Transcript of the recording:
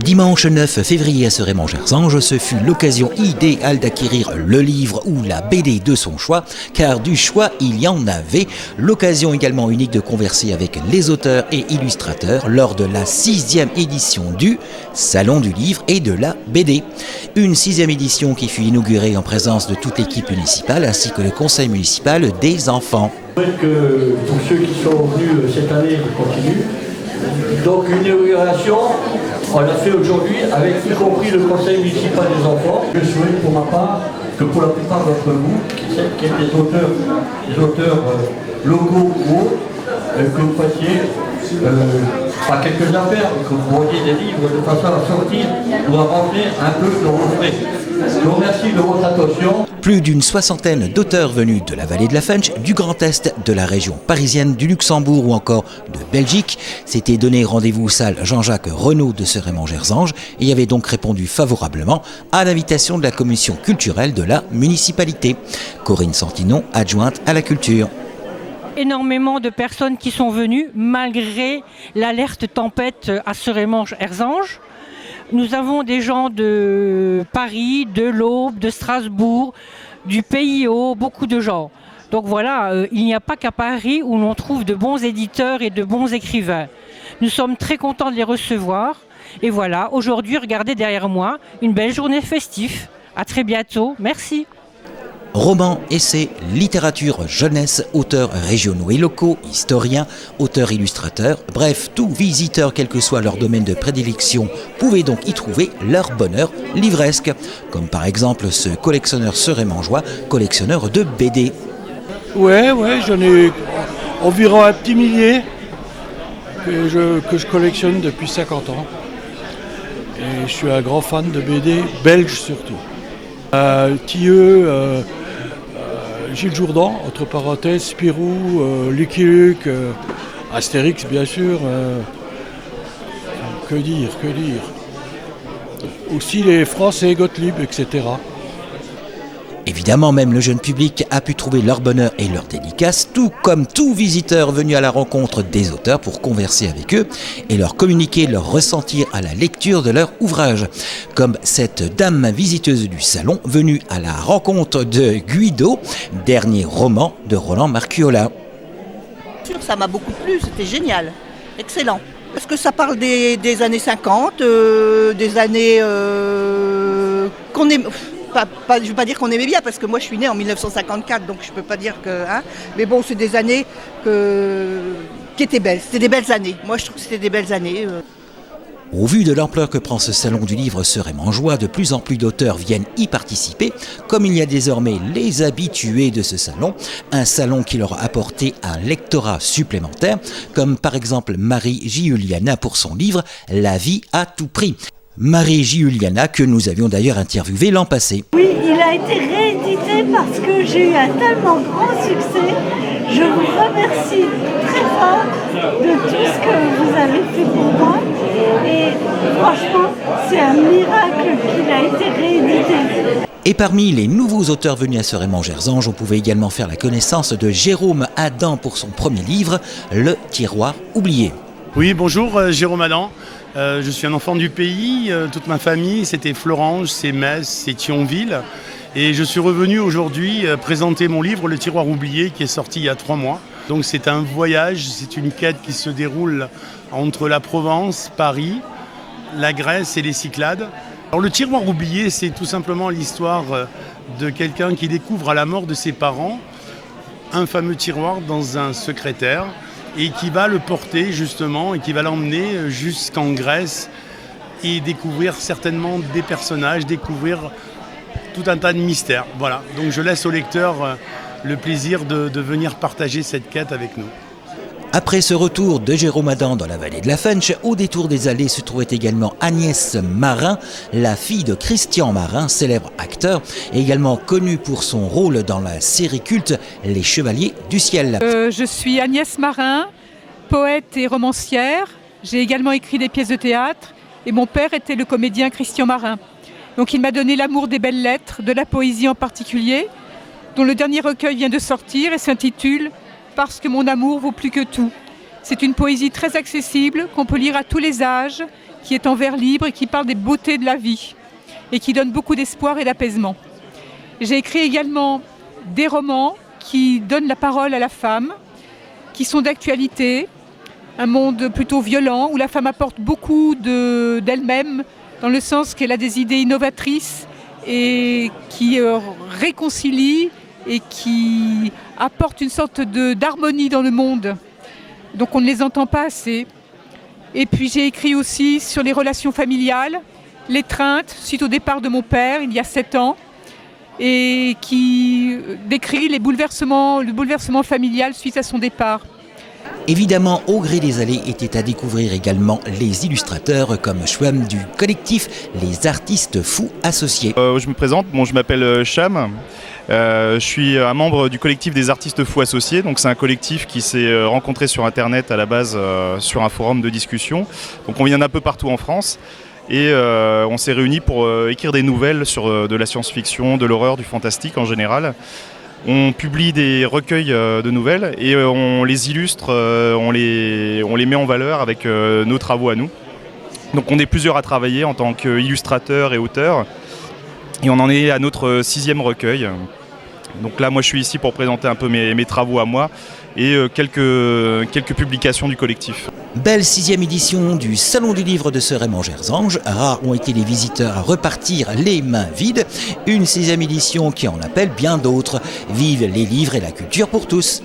Dimanche 9 février à Serémont-Gerzange, ce fut l'occasion idéale d'acquérir le livre ou la BD de son choix, car du choix il y en avait. L'occasion également unique de converser avec les auteurs et illustrateurs lors de la 6e édition du Salon du livre et de la BD. Une 6e édition qui fut inaugurée en présence de toute l'équipe municipale ainsi que le conseil municipal des enfants. Que pour ceux qui sont venus cette année, continuent. Donc une inauguration, on l'a fait aujourd'hui avec y compris le conseil municipal des enfants. Je souhaite pour ma part que pour la plupart d'entre vous, qui êtes des auteurs locaux ou autres, que vous fassiez pas quelques affaires, que vous vendiez des livres de façon à sortir ou à rentrer un peu dans vos frais. Je vous remercie de votre attention. Plus d'une 60aine d'auteurs venus de la vallée de la Funch, du Grand Est, de la région parisienne, du Luxembourg ou encore de Belgique s'étaient donné rendez-vous salle Jean-Jacques Renaud de Serémont-Gerzange et avaient donc répondu favorablement à l'invitation de la commission culturelle de la municipalité. Corinne Santinon, adjointe à la culture. Énormément de personnes qui sont venues malgré l'alerte tempête à Serémont-Gerzange. Nous avons des gens de Paris, de l'Aube, de Strasbourg, du PIO, beaucoup de gens. Donc voilà, il n'y a pas qu'à Paris où l'on trouve de bons éditeurs et de bons écrivains. Nous sommes très contents de les recevoir. Et voilà, aujourd'hui, regardez derrière moi, une belle journée festive. À très bientôt, merci. Romans, essais, littérature, jeunesse, auteurs régionaux et locaux, historiens, auteurs illustrateurs, bref, tout visiteur, quel que soit leur domaine de prédilection, pouvait donc y trouver leur bonheur livresque. Comme par exemple ce collectionneur serémangeois, collectionneur de BD. Ouais, j'en ai environ un petit millier que je collectionne depuis 50 ans. Et je suis un grand fan de BD, belge surtout. Thieu, Gilles Jourdan, entre parenthèses, Spirou, Lucky Luke, Astérix bien sûr, que dire. Aussi les Français, Gottlieb, etc. Évidemment, même le jeune public a pu trouver leur bonheur et leur dédicace, tout comme tout visiteur venu à la rencontre des auteurs pour converser avec eux et leur communiquer leur ressentir à la lecture de leur ouvrage. Comme cette dame visiteuse du salon venue à la rencontre de Guido, dernier roman de Roland Marcuola. Ça m'a beaucoup plu, c'était génial, excellent. Parce que ça parle des années 50, des années qu'on aime... je ne veux pas dire qu'on aimait bien, parce que moi je suis née en 1954, donc je ne peux pas dire que... mais bon, c'est des années qui étaient belles, c'était des belles années. Moi je trouve que c'était des belles années. Au vu de l'ampleur que prend ce salon du livre serémangeois, de plus en plus d'auteurs viennent y participer, comme il y a désormais les habitués de ce salon, un salon qui leur a apporté un lectorat supplémentaire, comme par exemple Marie-Juliana pour son livre « La vie à tout prix ». Marie-Juliana, que nous avions d'ailleurs interviewé l'an passé. Oui, il a été réédité parce que j'ai eu un tellement grand succès. Je vous remercie très fort de tout ce que vous avez fait pour moi. Et franchement, c'est un miracle qu'il a été réédité. Et parmi les nouveaux auteurs venus à Serémont-Gerzange, on pouvait également faire la connaissance de Jérôme Adam pour son premier livre, Le tiroir oublié. Oui, bonjour, Jérôme Adam. Je suis un enfant du pays, toute ma famille, c'était Florange, c'est Metz, c'est Thionville. Et je suis revenu aujourd'hui présenter mon livre, Le tiroir oublié, qui est sorti il y a 3 mois. Donc c'est un voyage, c'est une quête qui se déroule entre la Provence, Paris, la Grèce et les Cyclades. Alors le tiroir oublié, c'est tout simplement l'histoire de quelqu'un qui découvre à la mort de ses parents un fameux tiroir dans un secrétaire, et qui va le porter justement et qui va l'emmener jusqu'en Grèce et découvrir certainement des personnages, découvrir tout un tas de mystères. Voilà, donc je laisse au lecteur le plaisir de venir partager cette quête avec nous. Après ce retour de Jérôme Adam dans la vallée de la Funch, au détour des allées se trouvait également Agnès Marin, la fille de Christian Marin, célèbre acteur, et également connu pour son rôle dans la série culte Les Chevaliers du Ciel. Je suis Agnès Marin, poète et romancière. J'ai également écrit des pièces de théâtre et mon père était le comédien Christian Marin. Donc il m'a donné l'amour des belles lettres, de la poésie en particulier, dont le dernier recueil vient de sortir et s'intitule « Parce que mon amour vaut plus que tout ». C'est une poésie très accessible qu'on peut lire à tous les âges, qui est en vers libre et qui parle des beautés de la vie et qui donne beaucoup d'espoir et d'apaisement. J'ai écrit également des romans qui donnent la parole à la femme, qui sont d'actualité, un monde plutôt violent où la femme apporte beaucoup d'elle-même dans le sens qu'elle a des idées innovatrices et qui réconcilie et qui apporte une sorte d'harmonie dans le monde. Donc on ne les entend pas assez. Et puis j'ai écrit aussi sur les relations familiales, l'étreinte suite au départ de mon père il y a 7 ans et qui décrit le bouleversement familial suite à son départ. Évidemment, au gré des allées étaient à découvrir également les illustrateurs comme Chouam du collectif Les Artistes Fous Associés. Je me présente, je m'appelle Cham. Je suis un membre du collectif des Artistes Fous Associés. Donc c'est un collectif qui s'est rencontré sur Internet à la base sur un forum de discussion. Donc on vient d'un peu partout en France. Et on s'est réunis pour écrire des nouvelles sur de la science-fiction, de l'horreur, du fantastique en général. On publie des recueils de nouvelles et on les illustre, on les met en valeur avec nos travaux à nous. Donc on est plusieurs à travailler en tant qu'illustrateurs et auteurs. Et on en est à notre 6e recueil. Donc là, moi je suis ici pour présenter un peu mes travaux à moi et quelques publications du collectif. Belle 6e édition du Salon du Livre de Ceray-Mangersange. Rares ont été les visiteurs à repartir les mains vides. Une 6e édition qui en appelle bien d'autres. Vive les livres et la culture pour tous.